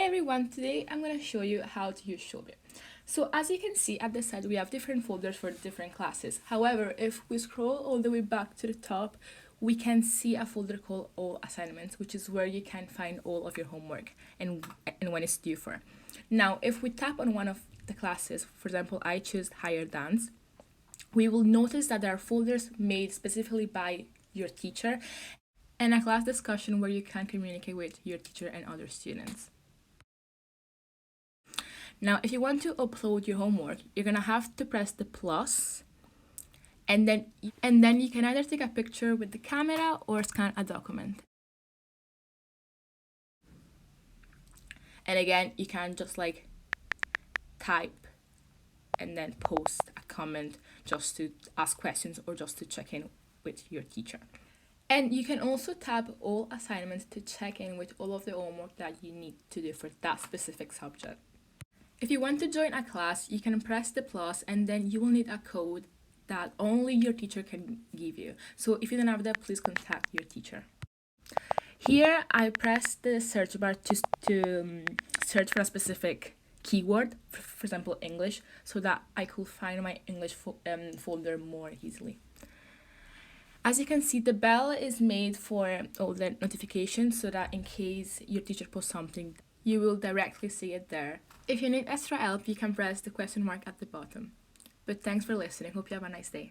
everyone, today I'm going to show you how to use Showbie. So as you can see at the side, we have different folders for different classes. However, if we scroll all the way back to the top, we can see a folder called All Assignments, which is where you can find all of your homework and when it's due for. Now, if we tap on one of the classes, for example, I choose Higher Dance, we will notice that there are folders made specifically by your teacher and a class discussion where you can communicate with your teacher and other students. Now, if you want to upload your homework, you're gonna have to press the plus, and then you can either take a picture with the camera or scan a document. And again, you can just like type and then post a comment just to ask questions or just to check in with your teacher. And you can also tap all assignments to check in with all of the homework that you need to do for that specific subject. If you want to join a class, you can press the plus and then you will need a code that only your teacher can give you. So if you don't have that, please contact your teacher. Here, I press the search bar to search for a specific keyword, for example, English, so that I could find my English folder more easily. As you can see, the bell is made for all the notifications so that in case your teacher posts something, you will directly see it there. If you need extra help, you can press the question mark at the bottom. But thanks for listening. Hope you have a nice day.